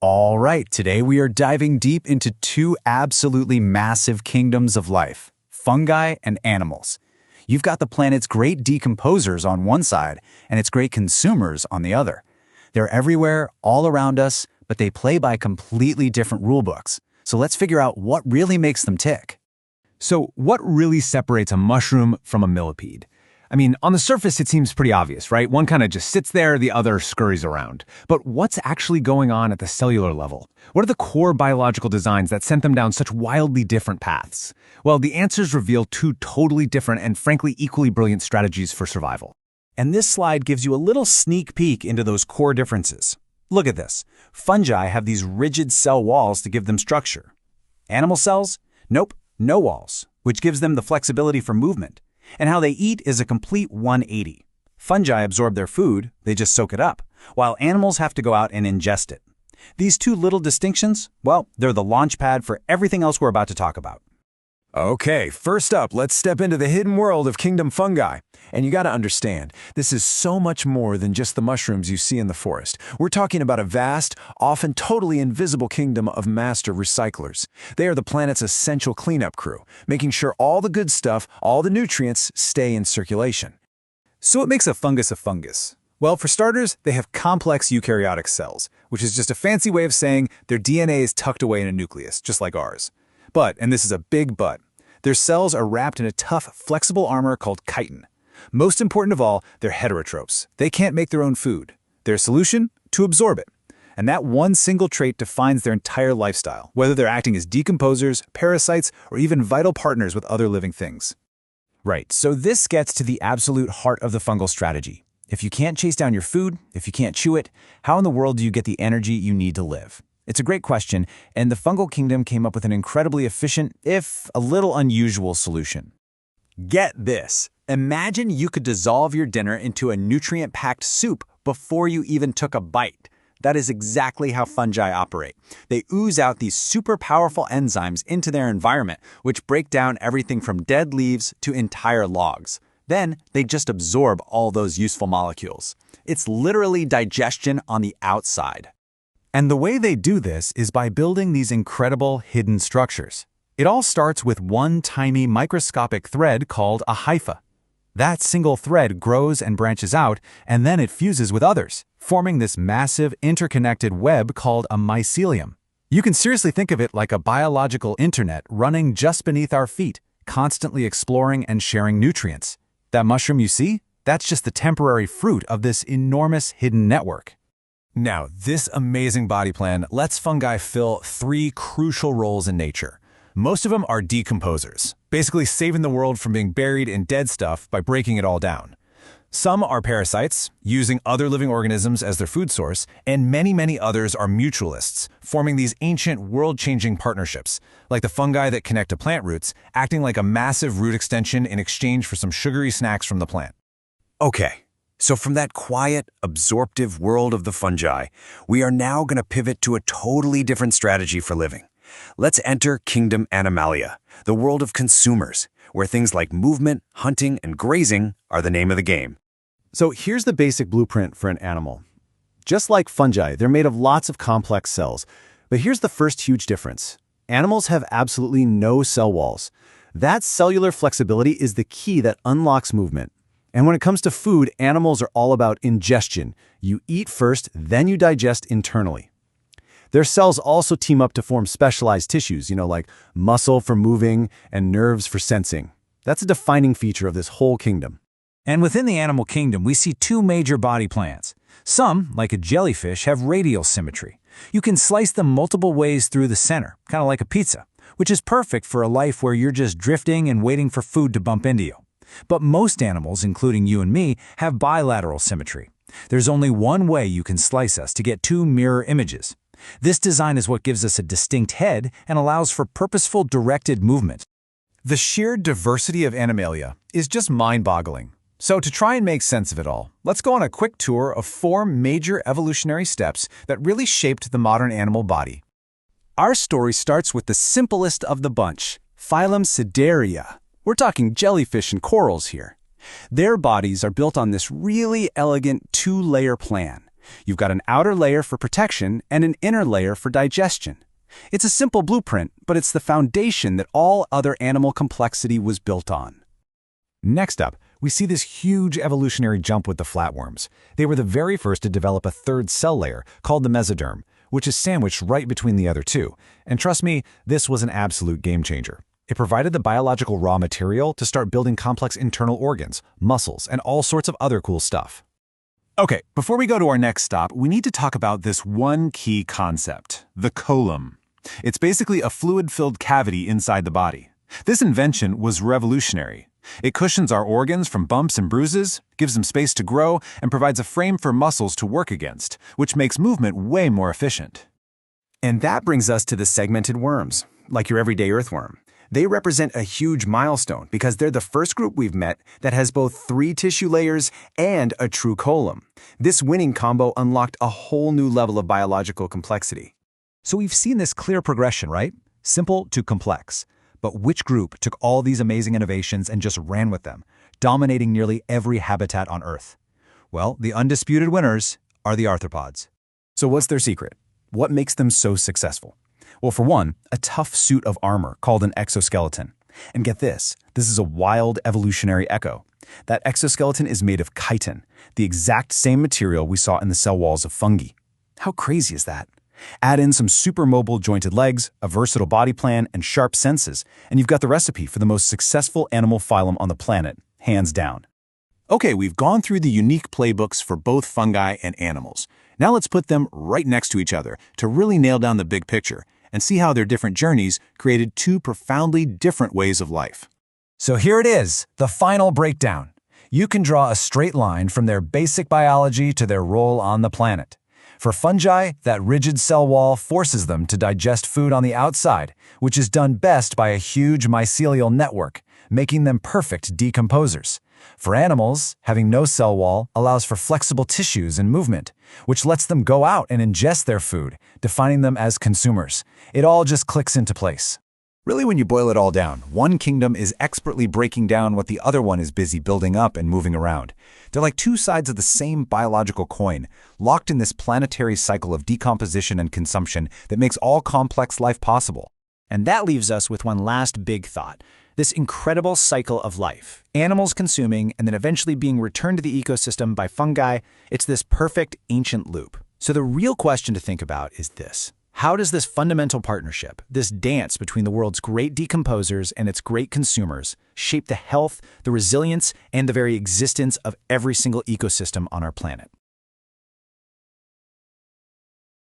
All right, today we are diving deep into two absolutely massive kingdoms of life, fungi and animals. You've got the planet's great decomposers on one side and its great consumers on the other. They're everywhere, all around us, but they play by completely different rulebooks. So let's figure out what really makes them tick. So what really separates a mushroom from a millipede? I mean, on the surface, it seems pretty obvious, right? One kind of just sits there, the other scurries around. But what's actually going on at the cellular level? What are the core biological designs that sent them down such wildly different paths? Well, the answers reveal two totally different and frankly equally brilliant strategies for survival. And this slide gives you a little sneak peek into those core differences. Look at this. Fungi have these rigid cell walls to give them structure. Animal cells? Nope, no walls, which gives them the flexibility for movement. And how they eat is a complete 180. Fungi absorb their food, they just soak it up, while animals have to go out and ingest it. These two little distinctions, well, they're the launch pad for everything else we're about to talk about. Okay, first up, let's step into the hidden world of Kingdom Fungi. And you gotta understand, this is so much more than just the mushrooms you see in the forest. We're talking about a vast, often totally invisible kingdom of master recyclers. They are the planet's essential cleanup crew, making sure all the good stuff, all the nutrients, stay in circulation. So what makes a fungus? Well, for starters, they have complex eukaryotic cells, which is just a fancy way of saying their DNA is tucked away in a nucleus, just like ours. But, and this is a big but, their cells are wrapped in a tough, flexible armor called chitin. Most important of all, they're heterotrophs. They can't make their own food. Their solution? To absorb it. And that one single trait defines their entire lifestyle, whether they're acting as decomposers, parasites, or even vital partners with other living things. Right, so this gets to the absolute heart of the fungal strategy. If you can't chase down your food, if you can't chew it, how in the world do you get the energy you need to live? It's a great question, and the fungal kingdom came up with an incredibly efficient, if a little unusual, solution. Get this. Imagine you could dissolve your dinner into a nutrient-packed soup before you even took a bite. That is exactly how fungi operate. They ooze out these super powerful enzymes into their environment, which break down everything from dead leaves to entire logs. Then they just absorb all those useful molecules. It's literally digestion on the outside. And the way they do this is by building these incredible hidden structures. It all starts with one tiny microscopic thread called a hyphae. That single thread grows and branches out, and then it fuses with others, forming this massive interconnected web called a mycelium. You can seriously think of it like a biological internet running just beneath our feet, constantly exploring and sharing nutrients. That mushroom you see? That's just the temporary fruit of this enormous hidden network. Now, this amazing body plan lets fungi fill three crucial roles in nature. Most of them are decomposers, basically saving the world from being buried in dead stuff by breaking it all down. Some are parasites, using other living organisms as their food source, and many others are mutualists, forming these ancient world-changing partnerships, like the fungi that connect to plant roots, acting like a massive root extension in exchange for some sugary snacks from the plant. Okay. So from that quiet, absorptive world of the fungi, we are now going to pivot to a totally different strategy for living. Let's enter Kingdom Animalia, the world of consumers, where things like movement, hunting, and grazing are the name of the game. So here's the basic blueprint for an animal. Just like fungi, they're made of lots of complex cells. But here's the first huge difference. Animals have absolutely no cell walls. That cellular flexibility is the key that unlocks movement. And when it comes to food, animals are all about ingestion. You eat first, then you digest internally. Their cells also team up to form specialized tissues, like muscle for moving and nerves for sensing. That's a defining feature of this whole kingdom. And within the animal kingdom, we see two major body plans. Some, like a jellyfish, have radial symmetry. You can slice them multiple ways through the center, kind of like a pizza, which is perfect for a life where you're just drifting and waiting for food to bump into you. But most animals, including you and me, have bilateral symmetry. There's only one way you can slice us to get two mirror images. This design is what gives us a distinct head and allows for purposeful, directed movement. The sheer diversity of Animalia is just mind-boggling. So to try and make sense of it all, let's go on a quick tour of 4 major evolutionary steps that really shaped the modern animal body. Our story starts with the simplest of the bunch, phylum Sideria. We're talking jellyfish and corals here. Their bodies are built on this really elegant 2-layer plan. You've got an outer layer for protection and an inner layer for digestion. It's a simple blueprint, but it's the foundation that all other animal complexity was built on. Next up, we see this huge evolutionary jump with the flatworms. They were the very first to develop a third cell layer called the mesoderm, which is sandwiched right between the other two. And trust me, this was an absolute game changer. It provided the biological raw material to start building complex internal organs, muscles, and all sorts of other cool stuff. Okay, before we go to our next stop, we need to talk about this one key concept, the colon. It's basically a fluid-filled cavity inside the body. This invention was revolutionary. It cushions our organs from bumps and bruises, gives them space to grow, and provides a frame for muscles to work against, which makes movement way more efficient. And that brings us to the segmented worms, like your everyday earthworm. They represent a huge milestone because they're the first group we've met that has both 3 tissue layers and a true colon. This winning combo unlocked a whole new level of biological complexity. So we've seen this clear progression, right? Simple to complex. But which group took all these amazing innovations and just ran with them, dominating nearly every habitat on Earth? Well, the undisputed winners are the arthropods. So what's their secret? What makes them so successful? Well, for one, a tough suit of armor called an exoskeleton. And get this is a wild evolutionary echo. That exoskeleton is made of chitin, the exact same material we saw in the cell walls of fungi. How crazy is that? Add in some super mobile jointed legs, a versatile body plan, and sharp senses, and you've got the recipe for the most successful animal phylum on the planet, hands down. Okay, we've gone through the unique playbooks for both fungi and animals. Now let's put them right next to each other to really nail down the big picture and see how their different journeys created 2 profoundly different ways of life. So here it is, the final breakdown. You can draw a straight line from their basic biology to their role on the planet. For fungi, that rigid cell wall forces them to digest food on the outside, which is done best by a huge mycelial network, making them perfect decomposers. For animals, having no cell wall allows for flexible tissues and movement, which lets them go out and ingest their food, defining them as consumers. It all just clicks into place. Really, when you boil it all down, one kingdom is expertly breaking down what the other one is busy building up and moving around. They're like 2 sides of the same biological coin, locked in this planetary cycle of decomposition and consumption that makes all complex life possible. And that leaves us with one last big thought. This incredible cycle of life. Animals consuming and then eventually being returned to the ecosystem by fungi. It's this perfect ancient loop. So the real question to think about is this. How does this fundamental partnership, this dance between the world's great decomposers and its great consumers, shape the health, the resilience, and the very existence of every single ecosystem on our planet?